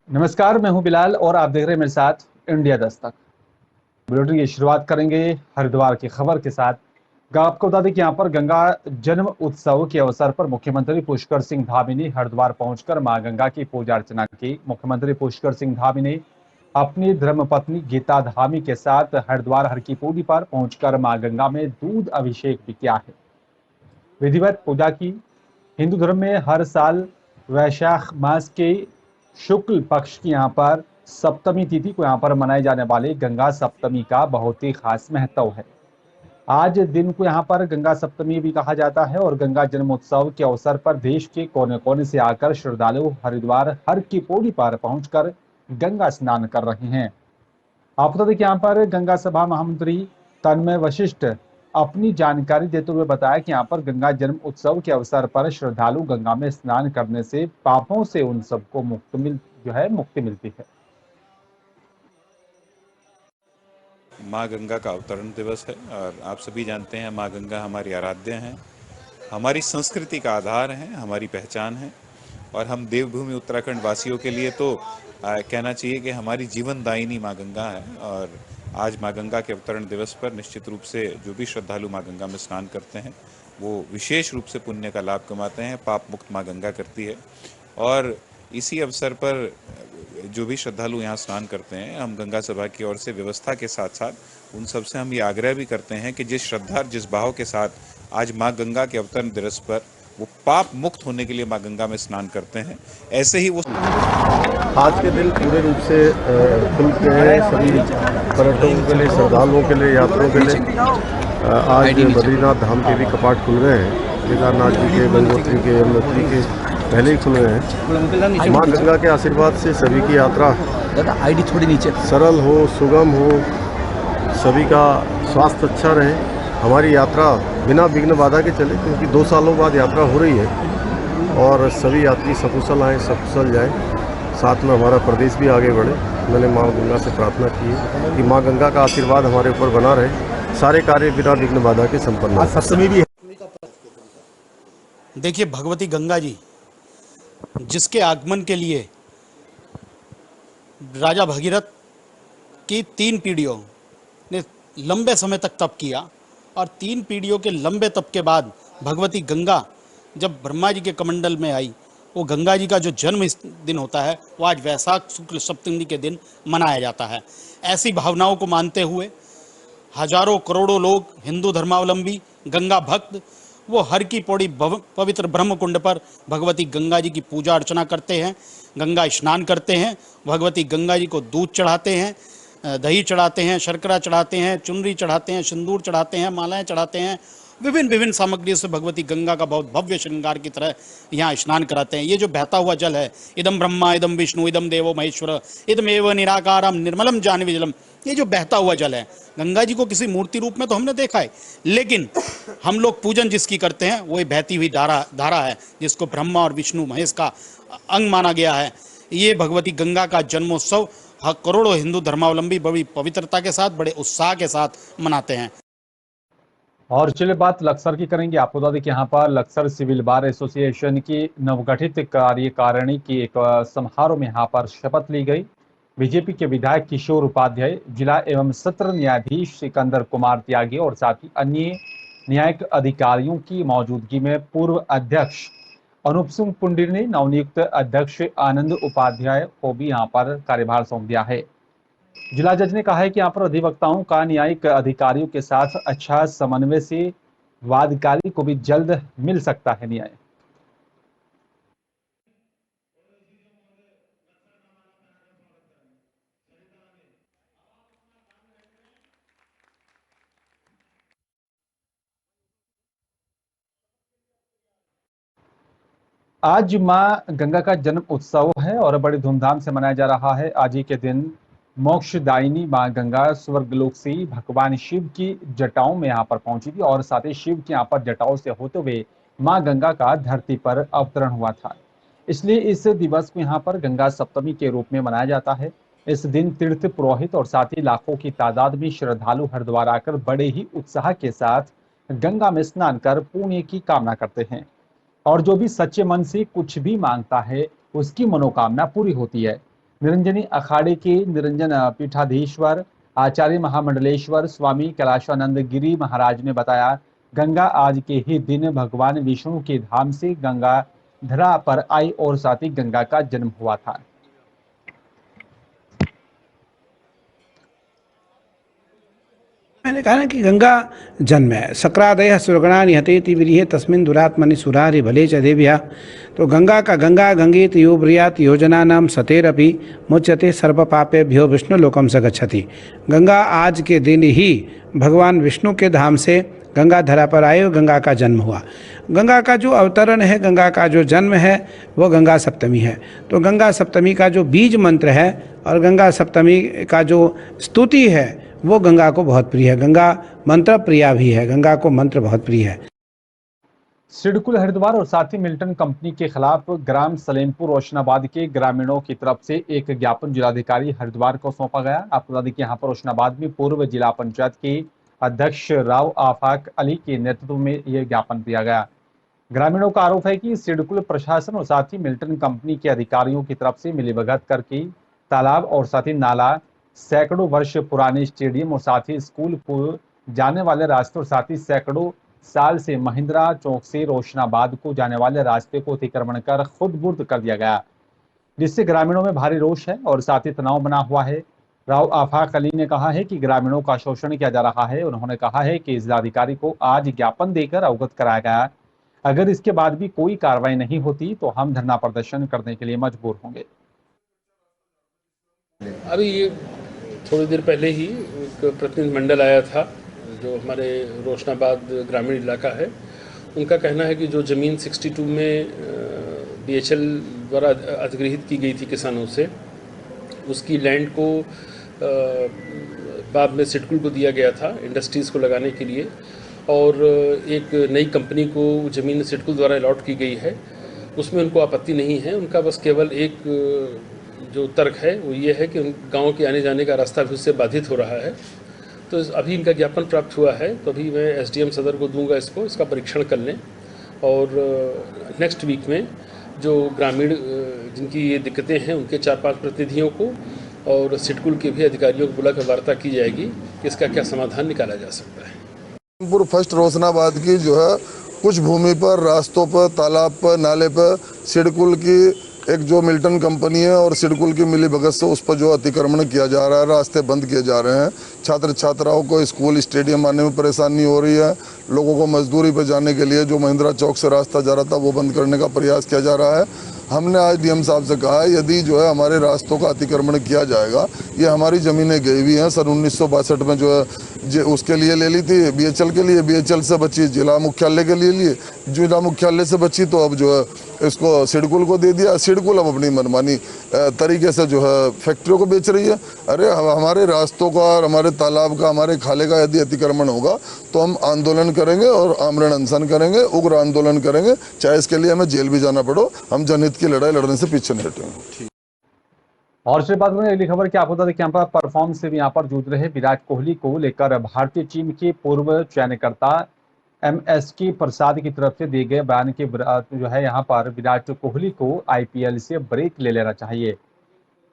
नमस्कार, मैं हूं बिलाल और आप देख रहे हैं मेरे साथ इंडिया दस्तक। बुलेटिन की शुरुआत करेंगे हरिद्वार की खबर के साथ। आपको बता दें कि यहाँ पर गंगा जन्म उत्सव के अवसर पर मुख्यमंत्री पुष्कर सिंह धामी ने हरिद्वार पहुंचकर मां गंगा की पूजा अर्चना की। मुख्यमंत्री पुष्कर सिंह धामी ने अपनी धर्मपत्नी गीता धामी के साथ हरिद्वार हर की पौड़ी पर पहुंचकर मां गंगा में दूध अभिषेक भी किया है, विधिवत पूजा की। हिंदू धर्म में हर साल वैशाख मास के शुक्ल पक्ष की यहाँ पर सप्तमी तिथि को यहाँ पर मनाए जाने वाले गंगा सप्तमी का बहुत ही खास महत्व है। आज दिन को यहाँ पर गंगा सप्तमी भी कहा जाता है और गंगा जन्मोत्सव के अवसर पर देश के कोने कोने से आकर श्रद्धालु हरिद्वार हर की पौड़ी पर पहुंचकर गंगा स्नान कर रहे हैं। आप बता दें कि यहाँ पर गंगा सभा महामंत्री तन्मय वशिष्ठ अपनी जानकारी देते हुए बताया कि यहाँ पर गंगा जन्म उत्सव के अवसर पर श्रद्धालु गंगा में स्नान करने से पापों से उन सबको मुक्ति मिलती है। माँ गंगा का अवतरण दिवस है और आप सभी जानते हैं माँ गंगा हमारी आराध्य हैं, हमारी संस्कृति का आधार है, हमारी पहचान है। और हम देवभूमि उत्तराखंड वासियों के लिए तो कहना चाहिए कि हमारी जीवनदायिनी माँ गंगा है। और आज माँ गंगा के अवतरण दिवस पर निश्चित रूप से जो भी श्रद्धालु माँ गंगा में स्नान करते हैं वो विशेष रूप से पुण्य का लाभ कमाते हैं। पाप मुक्त माँ गंगा करती है और इसी अवसर पर जो भी श्रद्धालु यहाँ स्नान करते हैं, हम गंगा सभा की ओर से व्यवस्था के साथ साथ उन सबसे हम ये आग्रह भी करते हैं कि जिस श्रद्धा जिस भाव के साथ आज माँ गंगा के अवतरण दिवस पर वो पाप मुक्त होने के लिए माँ गंगा में स्नान करते हैं, ऐसे ही वो आज के दिन पूरे रूप से खुल के हैं सभी पर्यटकों के लिए, श्रद्धालुओं के लिए, यात्रियों के लिए। आज बद्रीनाथ धाम के भी कपाट खुल गए हैं। केदारनाथ जी के, गंगोत्री के, यमुनोत्री के पहले ही खुल गए हैं। माँ गंगा के आशीर्वाद से सभी की यात्रा आईडी थोड़ी नीचे सरल हो, सुगम हो, सभी का स्वास्थ्य अच्छा रहे, हमारी यात्रा बिना विघ्न बाधा के चले, क्योंकि 2 सालों बाद यात्रा हो रही है और सभी यात्री सकुशल आएँ, सकुशल जाएँ, साथ में हमारा प्रदेश भी आगे बढ़े। मैंने माँ गंगा से प्रार्थना की है कि माँ गंगा का आशीर्वाद हमारे ऊपर बना रहे, सारे कार्य बिना विघ्न बाधा के संपन्न हो। सप्तमी भी है। देखिए, भगवती गंगा जी जिसके आगमन के लिए राजा भगीरथ की 3 पीढ़ियों ने लंबे समय तक तप किया और 3 पीढ़ियों के लंबे तप के बाद भगवती गंगा जब ब्रह्मा जी के कमंडल में आई, वो गंगा जी का जो जन्म इस दिन होता है वो आज वैशाख शुक्ल सप्तमी के दिन मनाया जाता है। ऐसी भावनाओं को मानते हुए हजारों करोड़ों लोग, हिंदू धर्मावलंबी, गंगा भक्त, वो हर की पौड़ी पवित्र ब्रह्म कुंड पर भगवती गंगा जी की पूजा अर्चना करते हैं, गंगा स्नान करते हैं, भगवती गंगा जी को दूध चढ़ाते हैं, दही चढ़ाते हैं, शर्करा चढ़ाते हैं, चुनरी चढ़ाते हैं, सिंदूर चढ़ाते हैं, मालाएं चढ़ाते हैं, विभिन्न सामग्रियों से भगवती गंगा का बहुत भव्य श्रृंगार की तरह यहाँ स्नान कराते हैं। ये जो बहता हुआ जल है, इदम ब्रह्मा इदम विष्णु इदम देवो महेश्वर इदमेव निराकारम निर्मलम जानवी जलम, ये जो बहता हुआ जल है, गंगा जी को किसी मूर्ति रूप में तो हमने देखा है, लेकिन हम लोग पूजन जिसकी करते हैं वो बहती हुई धारा है, जिसको ब्रह्मा और विष्णु महेश का अंग माना गया है। ये भगवती गंगा का जन्मोत्सव करोड़ों हिंदू धर्मावलंबी बड़ी पवित्रता के साथ, बड़े उत्साह के साथ मनाते हैं। और चलिए बात लक्सर की करेंगे। आपको बता दें कि यहाँ पर लक्सर सिविल बार एसोसिएशन की नवगठित कार्यकारिणी की एक समारोह में यहाँ पर शपथ ली गई। बीजेपी के विधायक किशोर उपाध्याय, जिला एवं सत्र न्यायाधीश सिकंदर कुमार त्यागी और साथ ही अन्य न्यायिक अधिकारियों की मौजूदगी में पूर्व अध्यक्ष अनूप सिंह पुंडी ने नवनियुक्त अध्यक्ष आनंद उपाध्याय को भी यहाँ पर कार्यभार सौंप दिया है। जिला जज ने कहा है कि यहाँ पर अधिवक्ताओं का न्यायिक अधिकारियों के साथ अच्छा समन्वय से वादकारी को भी जल्द मिल सकता है न्याय। आज मां गंगा का जन्म उत्सव है और बड़ी धूमधाम से मनाया जा रहा है। आज ही के दिन मोक्षदायिनी मां गंगा स्वर्गलोक से भगवान शिव की जटाओं में यहाँ पर पहुंची थी और साथ ही शिव की यहाँ पर जटाओं से होते हुए मां गंगा का धरती पर अवतरण हुआ था। इसलिए इस दिवस को यहाँ पर गंगा सप्तमी के रूप में मनाया जाता है। इस दिन तीर्थ पुरोहित और साथ ही लाखों की तादाद में श्रद्धालु हरिद्वार आकर बड़े ही उत्साह के साथ गंगा में स्नान कर पुण्य की कामना करते हैं और जो भी सच्चे मन से कुछ भी मांगता है उसकी मनोकामना पूरी होती है। निरंजनी अखाड़े के निरंजन पीठाधीश्वर आचार्य महामंडलेश्वर स्वामी कैलाशानंद गिरी महाराज ने बताया, गंगा आज के ही दिन भगवान विष्णु के धाम से गंगा धरा पर आई और साथ ही गंगा का जन्म हुआ था। मैंने कहा ना कि गंगा जन्म है। सक्रादय सुरगणा निहतेति विरिहे तस्मिन् दुरात्मनि सुरारि भले च देव्या। तो गंगा का गंगा गंगेत यो ब्रियात योजना नाम सतेरपि मुच्यते सर्व पापेभ्यो विष्णु लोकम स गच्छति। गंगा आज के दिन ही भगवान विष्णु के धाम से गंगा धरा पर आए और गंगा का जन्म हुआ। गंगा का जो अवतरण है, गंगा का जो जन्म है, वो गंगा सप्तमी है। तो गंगा सप्तमी का जो बीज मंत्र है और गंगा सप्तमी का जो स्तुति है वो गंगा को बहुत प्रिय है। गंगा मंत्र प्रिया भी है, गंगा को मंत्र बहुत प्रिय है। सिडकुल हरिद्वार और साथ ही मिल्टन कंपनी के खिलाफ ग्राम सलेमपुर रोशनाबाद के ग्रामीणों की तरफ से एक ज्ञापन जिलाधिकारी हरिद्वार को सौंपा गया। आपको बता दें कि यहाँ पर रोशनाबाद में पूर्व जिला पंचायत के अध्यक्ष राव आफाक अली के नेतृत्व में यह ज्ञापन दिया गया। ग्रामीणों का आरोप है कि सिडकुल प्रशासन और साथ ही मिल्टन कंपनी के अधिकारियों की तरफ से मिलीभगत करके तालाब और साथ ही नाला, सैकड़ों वर्ष पुराने स्टेडियम और साथ ही स्कूल को जाने वाले रास्ते और साथ ही सैकड़ों साल से महिंद्रा चौक से रोशनाबाद को जाने वाले रास्ते को अतिक्रमण कर खुद बुर्द कर दिया गया, जिससे ग्रामीणों में भारी रोष है और साथ ही तनाव बना हुआ है। राव आफाक अली ने कहा है कि ग्रामीणों का शोषण किया जा रहा है। उन्होंने कहा है कि जिलाधिकारी को आज ज्ञापन देकर अवगत कराया गया। अगर इसके बाद भी कोई कार्रवाई नहीं होती तो हम धरना प्रदर्शन करने के लिए मजबूर होंगे। अभी ये थोड़ी देर पहले ही एक प्रतिनिधिमंडल आया था जो हमारे रोशनाबाद ग्रामीण इलाका है। उनका कहना है कि जो ज़मीन 62 में बीएचएल द्वारा अधिग्रहित की गई थी किसानों से, उसकी लैंड को बाद में सिडकुल को दिया गया था इंडस्ट्रीज़ को लगाने के लिए, और एक नई कंपनी को ज़मीन सिडकुल द्वारा अलॉट की गई है। उसमें उनको आपत्ति नहीं है। उनका बस केवल एक जो तर्क है वो ये है कि गांव के आने जाने का रास्ता भी उससे बाधित हो रहा है। तो अभी इनका ज्ञापन प्राप्त हुआ है, तो अभी मैं एसडीएम सदर को दूंगा इसका परीक्षण कर लें, और नेक्स्ट वीक में जो ग्रामीण जिनकी ये दिक्कतें हैं उनके 4-5 प्रतिनिधियों को और सिडकुल के भी अधिकारियों को बुलाकर वार्ता की जाएगी कि इसका क्या समाधान निकाला जा सकता है। फर्स्ट रोशनाबाद की जो है कुछ भूमि पर, रास्तों पर, तालाब पर, नाले पर सिडकुल की एक जो मिल्टन कंपनी है और सिडकुल की मिलीभगत से उस पर जो अतिक्रमण किया जा रहा है, रास्ते बंद किए जा रहे हैं। छात्र छात्राओं को स्कूल स्टेडियम आने में परेशानी हो रही है। लोगों को मजदूरी पर जाने के लिए जो महिंद्रा चौक से रास्ता जा रहा था वो बंद करने का प्रयास किया जा रहा है। हमने आज डीएम साहब से कहा है यदि जो है हमारे रास्तों का अतिक्रमण किया जाएगा, ये हमारी ज़मीनें गई हुई हैं, सन 1962 में जो है उसके लिए ले ली थी बीएचएल के लिए, बीएचएल से बची जिला मुख्यालय के लिए जिला मुख्यालय से बची तो अब जो है इसको सिडकुल को दे दिया। सिडकुल अब अपनी मनमानी तरीके से जो है फैक्ट्रियों को बेच रही है। अरे हमारे रास्तों का और हमारे तालाब का, हमारे खाले का यदि अतिक्रमण होगा तो हम आंदोलन करेंगे और आमरण अनशन करेंगे, उग्र आंदोलन करेंगे, चाहे इसके लिए हमें जेल भी जाना पड़ो। हम जनहित की लड़ाई लड़ने से पीछे नहीं हटेंगे। और से बात करें अगली खबर की, आपको बता दें कि यहाँ पर परफॉर्म से भी यहाँ पर जूझ रहे विराट कोहली को लेकर भारतीय टीम के पूर्व चयनकर्ता एमएसके प्रसाद की तरफ से दिए गए बयान के जो है यहाँ पर विराट कोहली को आईपीएल से ब्रेक ले लेना चाहिए।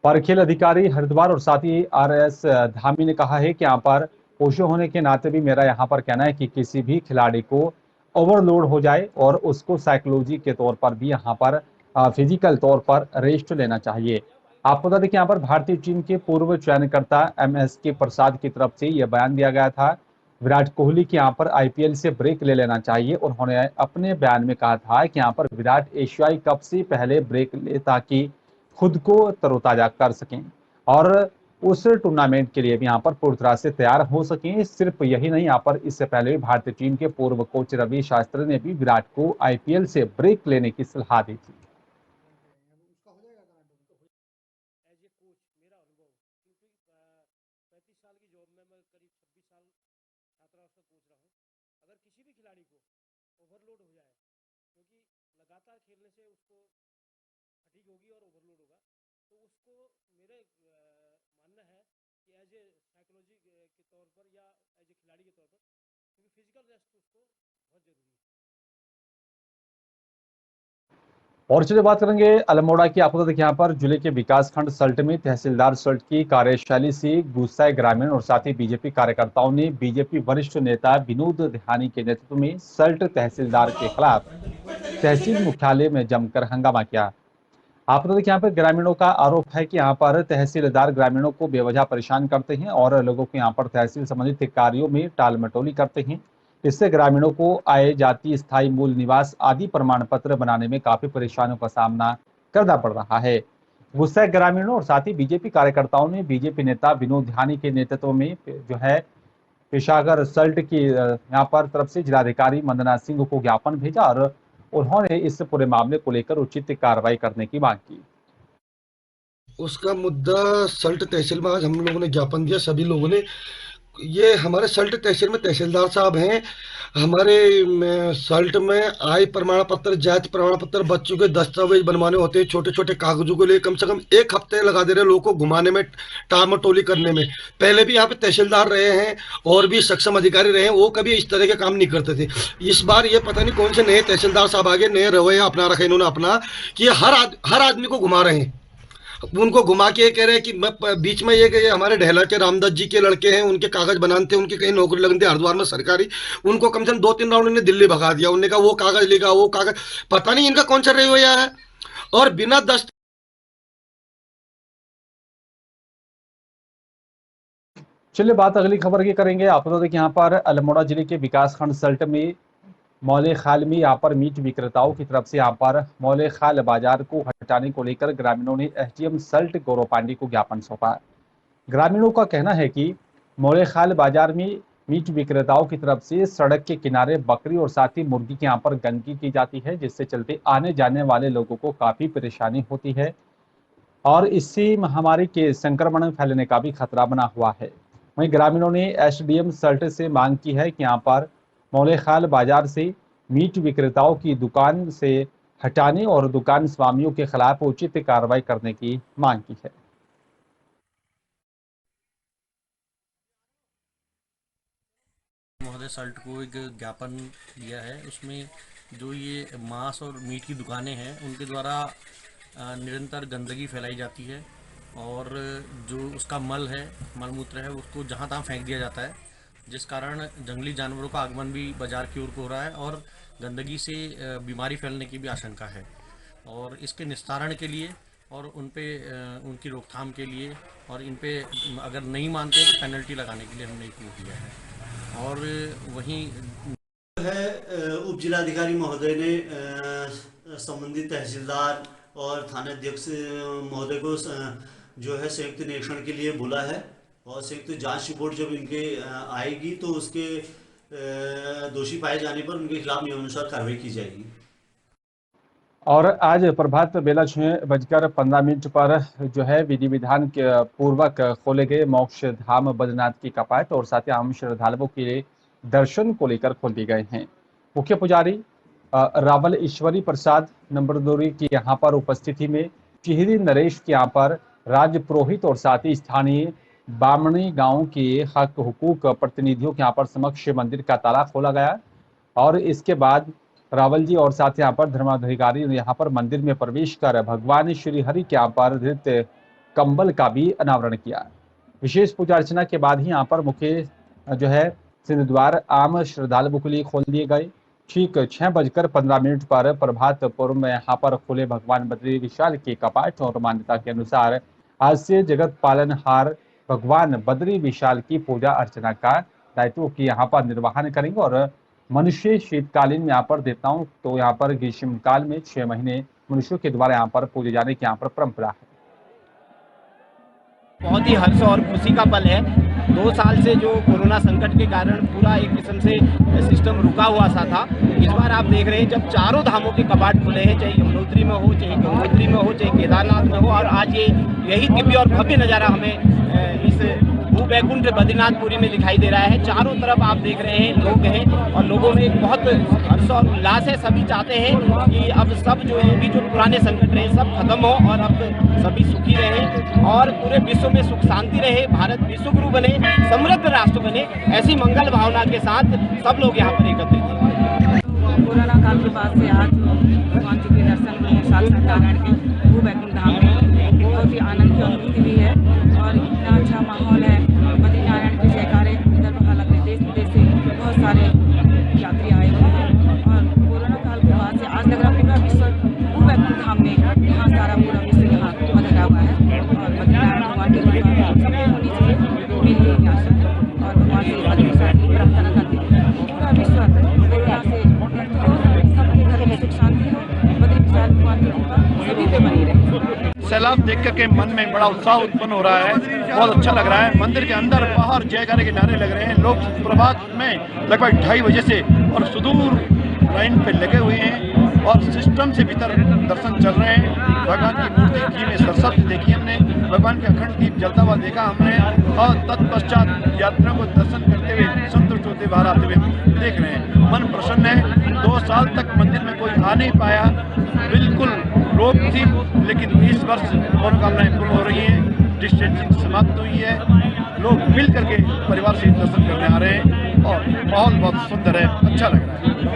पर खेल अधिकारी हरिद्वार और साथ ही आरएस धामी ने कहा है कि यहाँ पर कोच होने के नाते भी मेरा यहाँ पर कहना है कि किसी भी खिलाड़ी को ओवरलोड हो जाए और उसको साइकोलॉजी के तौर पर भी यहाँ पर फिजिकल तौर पर रेस्ट लेना चाहिए। आपको बता दें कि यहाँ पर भारतीय टीम के पूर्व चयनकर्ता एमएसके प्रसाद की तरफ से यह बयान दिया गया था। विराट कोहली की यहाँ पर आईपीएल से ब्रेक ले लेना चाहिए। उन्होंने अपने बयान में कहा था कि यहाँ पर विराट एशियाई कप से पहले ब्रेक ले ताकि खुद को तरोताजा कर सकें और उस टूर्नामेंट के लिए भी यहाँ पर पूरी तरह से तैयार हो सकें। सिर्फ यही नहीं, यहाँ पर इससे पहले भी भारतीय टीम के पूर्व कोच रवि शास्त्री ने भी विराट को आईपीएल से ब्रेक लेने की सलाह दी थी। लगातार खेलने से उसको फटीग होगी और ओवरलोड होगा, तो उसको मेरे मानना है कि एज ए साइकोलॉजी के तौर पर या एज ए खिलाड़ी के तौर पर, क्योंकि फिजिकल रेस्ट उसको बहुत ज़रूरी है। और चलिए बात करेंगे अल्मोड़ा की। आपको देखिए यहाँ पर जिले के विकास खंड सल्ट में तहसीलदार सल्ट की कार्यशैली से गुस्साए ग्रामीण और साथ ही बीजेपी कार्यकर्ताओं ने बीजेपी वरिष्ठ नेता विनोद धानी के नेतृत्व में सल्ट तहसीलदार के खिलाफ तहसील मुख्यालय में जमकर हंगामा किया। आपको देखिए यहाँ पर ग्रामीणों का आरोप है कि यहाँ पर तहसीलदार ग्रामीणों को बेवजह परेशान करते हैं और लोगों को यहाँ पर तहसील संबंधित कार्यों में टाल मटोली करते हैं। इससे ग्रामीणों को आय, जाति, स्थायी मूल निवास आदि प्रमाण पत्र बनाने में काफी परेशानियों का सामना करना पड़ रहा है। गुस्साए ग्रामीणों और साथ ही बीजेपी कार्यकर्ताओं ने बीजेपी नेता विनोद धानी के नेतृत्व में जो है पेशागर सल्ट की यहाँ पर तरफ से जिलाधिकारी मंदना सिंह को ज्ञापन भेजा और उन्होंने इस पूरे मामले को लेकर उचित कार्रवाई करने की मांग की। उसका मुद्दा सल्ट तहसील में आज हम लोगों ने ज्ञापन दिया, सभी लोगों ने। ये हमारे सल्ट तहसील में तहसीलदार साहब हैं। हमारे सल्ट में आय प्रमाण पत्र, जाति प्रमाण पत्र, बच्चों के दस्तावेज बनवाने होते हैं। छोटे छोटे कागजों के लिए कम से कम 1 हफ्ते लगा दे रहे लोगों को घुमाने में, टालमटोली करने में। पहले भी यहाँ पे तहसीलदार रहे हैं और भी सक्षम अधिकारी रहे हैं, वो कभी इस तरह के काम नहीं करते थे। इस बार ये पता नहीं कौन से नए तहसीलदार साहब आगे नए रवैया अपना रखे इन्होंने अपना, कि हर आदमी को घुमा रहे हैं। उनको घुमा के कह रहे हैं कि बीच में ये कि हमारे ढेला के रामदास जी के लड़के हैं, उनके कागज बनाते हैं, उनकी कहीं नौकरी लगती है हरिद्वार में सरकारी। उनको कम से कम 2-3 राउंड ने दिल्ली भगा दिया। उन्होंने कहा वो कागज लेगा, वो कागज, पता नहीं इनका कौन सा रवैया है। और बिना दस्त चलिए बात अगली खबर की करेंगे। आप तो देखिए यहाँ पर अल्मोड़ा जिले के विकासखंड सल्ट में मौले खाल में यहाँ पर मीट विक्रेताओं की तरफ से यहाँ पर मौले खाल बाजार को हटाने को लेकर ग्रामीणों ने एसडीएम सल्ट गौरव पांडे को ज्ञापन सौंपा। ग्रामीणों का कहना है कि मौले खाल बाजार में मीट विक्रेताओं की तरफ से सड़क के किनारे बकरी और साथ ही मुर्गी के यहाँ पर गंदगी की जाती है, जिससे चलते आने जाने वाले लोगों को काफी परेशानी होती है और इससे महामारी के संक्रमण फैलने का भी खतरा बना हुआ है। वहीं ग्रामीणों ने एसडीएम सल्ट से मांग की है कि यहाँ पर मौले खाल बाजार से मीट विक्रेताओं की दुकान से हटाने और दुकान स्वामियों के खिलाफ उचित कार्रवाई करने की मांग की है। महोदय सल्ट को एक ज्ञापन दिया है। उसमें जो ये मांस और मीट की दुकानें हैं उनके द्वारा निरंतर गंदगी फैलाई जाती है और जो उसका मल है, मलमूत्र है, उसको जहाँ तहाँ फेंक दिया जाता है, जिस कारण जंगली जानवरों का आगमन भी बाजार की ओर को हो रहा है और गंदगी से बीमारी फैलने की भी आशंका है। और इसके निस्तारण के लिए और उनकी रोकथाम के लिए और इन पे अगर नहीं मानते तो पेनल्टी लगाने के लिए हमने एक वो किया है। और वहीं है उप जिलाधिकारी महोदय ने संबंधित तहसीलदार और थानाध्यक्ष महोदय को जो है संयुक्त निरीक्षण के लिए बुला है और संयुक्त जांच रिपोर्ट जब इनके आएगी तो उसके दोषी पाए जाने पर उनके खिलाफ नियमानुसार कार्रवाई की जाएगी। और आज प्रभात बेला 6:15 पर जो है विधि विधान के पूर्वक खोले गए मोक्ष धाम बद्रीनाथ की कपाट और साथ ही आम श्रद्धालुओं के लिए दर्शन को लेकर खोल दिए गए हैं। मुख्य पुजारी रावल ईश्वरी प्रसाद नंबरदोरी की यहाँ पर उपस्थिति में टिहरी नरेश के यहाँ पर राज्य पुरोहित और साथ ही स्थानीय बामणी गांव के हक हुकूक प्रतिनिधियों के यहाँ पर समक्ष मंदिर का ताला खोला गया और इसके बाद रावल जी और साथ यहाँ पर धर्माधिकारी ने यहाँ पर मंदिर में प्रवेश कर भगवान श्री हरि के यहाँ पर नृत्य कंबल का भी अनावरण किया। विशेष पूजा अर्चना के बाद ही यहाँ पर मुख्य जो है सिंह द्वार आम श्रद्धालुओं के लिए खोल दिए गए। ठीक 6:15 पर प्रभात पूर्व में यहाँ पर खुले भगवान बद्री विशाल के कपाट और मान्यता के अनुसार आज से जगत पालनहार भगवान बद्री विशाल की पूजा अर्चना का दायित्व की यहाँ पर निर्वहन करेंगे और मनुष्य शीतकालीन में यहाँ पर देवताओं तो यहाँ पर ग्रीष्म काल में 6 महीने मनुष्यों के द्वारा यहाँ पर पूजे जाने की यहाँ पर परंपरा है। बहुत ही हर्ष और खुशी का पल है। 2 साल से जो कोरोना संकट के कारण पूरा एक किस्म से सिस्टम रुका हुआ सा था, इस बार आप देख रहे हैं जब चारों धामों के कपाट खुले हैं, चाहे यमुनोत्री में हो, चाहे गंगोत्री में हो, चाहे केदारनाथ में हो, और आज यही दिव्य और भव्य नज़ारा हमें इस भूवैकुंठ बद्रीनाथपुरी में दिखाई दे रहा है। चारों तरफ आप देख रहे हैं लोग हैं और लोगों में एक बहुत हर्ष और उल्लास है। सभी चाहते हैं कि अब सब जो है भी जो पुराने संकट रहे सब खत्म हो और अब सभी सुखी रहें और पूरे विश्व में सुख शांति रहे, भारत विश्व गुरु बने, समृद्ध राष्ट्र बने। ऐसी मंगल भावना के साथ सब लोग यहाँ पर एकत्रित हैं। कोरोना काल के बाद से आज भगवान जी के दर्शन हुए साथ नारायण के वो बैकुंठ धाम में बहुत ही आनंद की अनुभूति भी है और इतना अच्छा माहौल है। बद्रीनारायण के जयकारे इधर वहाँ लग रहे, देश विदेश से बहुत सारे यात्री आए हुए हैं और कोरोना काल के बाद से आज लग रहा पूरा विश्व वो बैकुंठ धाम में यहाँ सारा पूरा विश्व यहाँ बदला हुआ है और बद्रीनारायण भगवान की कृपा सबकी होनी चाहिए, मेरी यही आशा है और भगवान से प्रार्थना करती हूँ पूरा विश्व कोरोना से मुक्त हो, सबके घर में सुख शांति हो, बद्री विशाल भगवान की कृपा सभी पे बनी रहे। सैलाब देख करके मन में बड़ा उत्साह उत्पन्न हो रहा है, बहुत अच्छा लग रहा है। मंदिर के अंदर बाहर जयकारे के नारे लग रहे हैं, लोग प्रभात में लगभग 2:30 बजे से और सुदूर लाइन पे लगे हुए हैं और सिस्टम से भीतर दर्शन चल रहे हैं। भगवान की मूर्ति घी में सरसब्ज देखी हमने, भगवान के अखंड दीप जलता हुआ देखा हमने और तत्पश्चात यात्रियों को दर्शन करते हुए संतुष्ट होते बाहर आते हुए देख रहे हैं। मन प्रसन्न है। 2 साल तक मंदिर में कोई आ नहीं पाया, बिल्कुल रोक थी, लेकिन इस वर्ष मनोकामनाएं पूर्ण हो रही हैं, डिस्टेंसिंग समाप्त हुई है, लोग मिल करके परिवार से दर्शन करने आ रहे हैं और माहौल बहुत सुंदर है, अच्छा लग रहा है।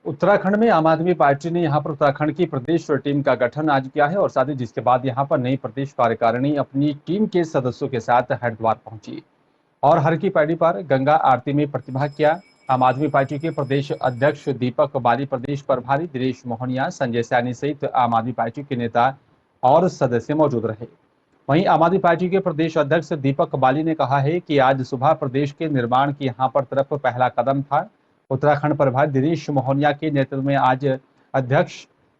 उत्तराखंड में आम आदमी पार्टी ने यहां पर उत्तराखंड की प्रदेश टीम का गठन आज किया है और साथ ही जिसके बाद यहां पर नई प्रदेश कार्यकारिणी अपनी टीम के सदस्यों के साथ हरिद्वार पहुंची और हर की पैड़ी पर गंगा आरती में प्रतिभाग किया। आम आदमी पार्टी के प्रदेश अध्यक्ष दीपक बाली, प्रदेश प्रभारी दिनेश मोहनिया, संजय सैनी सहित आम आदमी पार्टी के नेता और सदस्य मौजूद रहे। वहीं आम आदमी पार्टी के प्रदेश अध्यक्ष दीपक बाली ने कहा है कि आज सुबह प्रदेश के निर्माण की यहाँ पर तरफ पहला कदम था। उत्तराखंड प्रभारी दिनेश मोहनिया के नेतृत्व में आज अध्यक्ष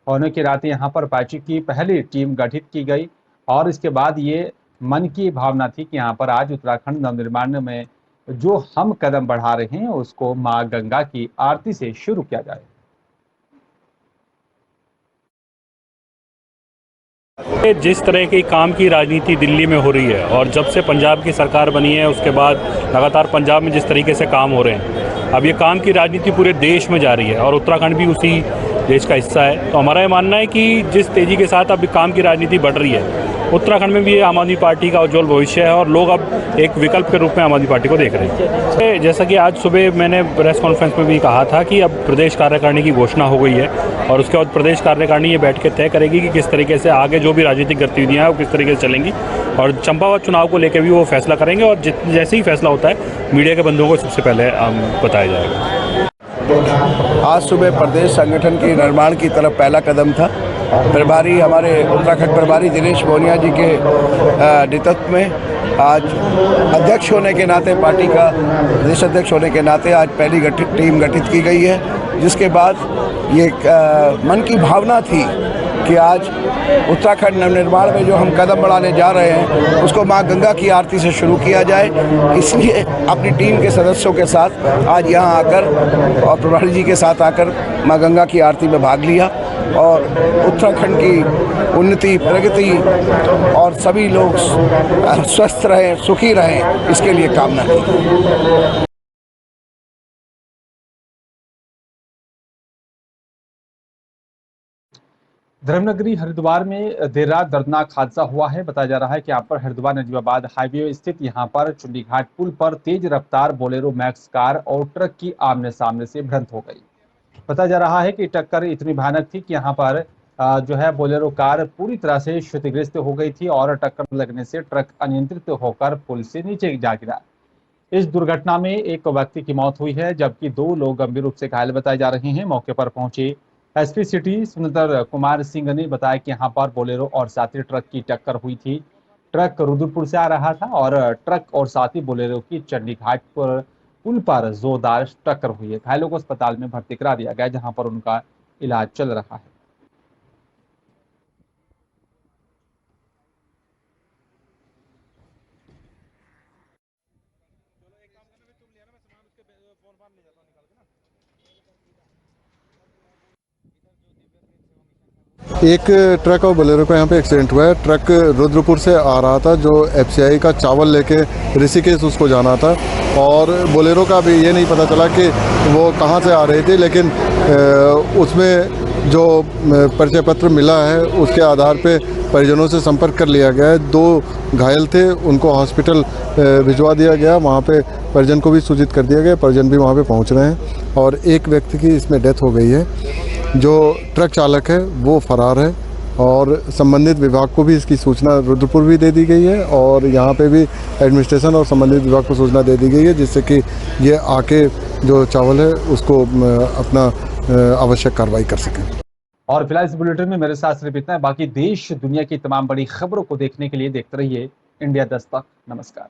होने के नाते यहाँ पर पार्टी की पहली टीम गठित की गई और इसके बाद ये मन की भावना थी कि यहाँ पर आज उत्तराखंड नवनिर्माण में जो हम कदम बढ़ा रहे हैं उसको मां गंगा की आरती से शुरू किया जाए। जिस तरह की काम की राजनीति दिल्ली में हो रही है और जब से पंजाब की सरकार बनी है उसके बाद लगातार पंजाब में जिस तरीके से काम हो रहे हैं, अब ये काम की राजनीति पूरे देश में जा रही है और उत्तराखंड भी उसी देश का हिस्सा है। तो हमारा ये मानना है कि जिस तेज़ी के साथ अब काम की राजनीति बढ़ रही है, उत्तराखंड में भी आम आदमी पार्टी का उज्जवल भविष्य है और लोग अब एक विकल्प के रूप में आम आदमी पार्टी को देख रहे हैं। जैसा कि आज सुबह मैंने प्रेस कॉन्फ्रेंस में भी कहा था कि अब प्रदेश कार्यकारिणी की घोषणा हो गई है और उसके बाद प्रदेश कार्यकारिणी ये बैठ के तय करेगी कि किस तरीके से आगे जो भी राजनीतिक गतिविधियाँ हैं वो किस तरीके से चलेंगी और चंपावत चुनाव को लेकर भी वो फैसला करेंगे और जैसे ही फैसला होता है मीडिया के बंधुओं को सबसे पहले बताया जाएगा। आज सुबह प्रदेश संगठन के निर्माण की तरफ पहला कदम था। प्रभारी हमारे उत्तराखंड प्रभारी दिनेश मोहनिया जी के नेतृत्व में आज अध्यक्ष होने के नाते, पार्टी का प्रदेश अध्यक्ष होने के नाते आज पहली टीम गठित की गई है, जिसके बाद ये मन की भावना थी कि आज उत्तराखंड नवनिर्माण में जो हम कदम बढ़ाने जा रहे हैं उसको मां गंगा की आरती से शुरू किया जाए। इसलिए अपनी टीम के सदस्यों के साथ आज यहाँ आकर और प्रभारी जी के साथ आकर मां गंगा की आरती में भाग लिया और उत्तराखंड की उन्नति, प्रगति और सभी लोग स्वस्थ रहें, सुखी रहें, इसके लिए कामना की। धर्मनगरी हरिद्वार में देर रात दर्दनाक हादसा हुआ है। बताया जा रहा है कि यहाँ पर हरिद्वार नजीबाबाद हाईवे स्थित यहाँ पर चुंडीघाट पुल पर तेज रफ्तार बोलेरो मैक्स कार और ट्रक की आमने सामने से भिड़ंत हो गई। बताया जा रहा है कि टक्कर इतनी भयानक थी कि यहाँ पर जो है बोलेरो कार पूरी तरह से क्षतिग्रस्त हो गई थी और टक्कर लगने से ट्रक अनियंत्रित होकर पुल से नीचे जा गिरा। इस दुर्घटना में एक व्यक्ति की मौत हुई है जबकि 2 लोग गंभीर रूप से घायल बताए जा रहे हैं। मौके पर पहुंचे एसपी सिटी सुंदर कुमार सिंह ने बताया कि यहाँ पर बोलेरो और साथी ट्रक की टक्कर हुई थी। ट्रक रुद्रपुर से आ रहा था और ट्रक और साथी बोलेरो की चंडीघाट पर पुल पर जोरदार टक्कर हुई है। घायलों को अस्पताल में भर्ती करा दिया गया जहां पर उनका इलाज चल रहा है। एक ट्रक और बोलेरो का यहाँ पे एक्सीडेंट हुआ है। ट्रक रुद्रपुर से आ रहा था जो एफसीआई का चावल लेके ऋषिकेश उसको जाना था और बोलेरो का भी ये नहीं पता चला कि वो कहाँ से आ रहे थे, लेकिन उसमें जो परिचय पत्र मिला है उसके आधार पे परिजनों से संपर्क कर लिया गया है। 2 घायल थे, उनको हॉस्पिटल भिजवा दिया गया, वहाँ पे परिजन को भी सूचित कर दिया गया, परिजन भी वहाँ पे पहुँच रहे हैं और एक व्यक्ति की इसमें डेथ हो गई है। जो ट्रक चालक है वो फरार है और संबंधित विभाग को भी इसकी सूचना रुद्रपुर भी दे दी गई है और यहाँ पे भी एडमिनिस्ट्रेशन और संबंधित विभाग को सूचना दे दी गई है, जिससे कि ये आके जो चावल है उसको अपना आवश्यक कार्रवाई कर सकें। और फिलहाल इस बुलेटिन में मेरे साथ सिर्फ इतना है। बाकी देश दुनिया की तमाम बड़ी खबरों को देखने के लिए देखते रहिए इंडिया दस्तक। नमस्कार।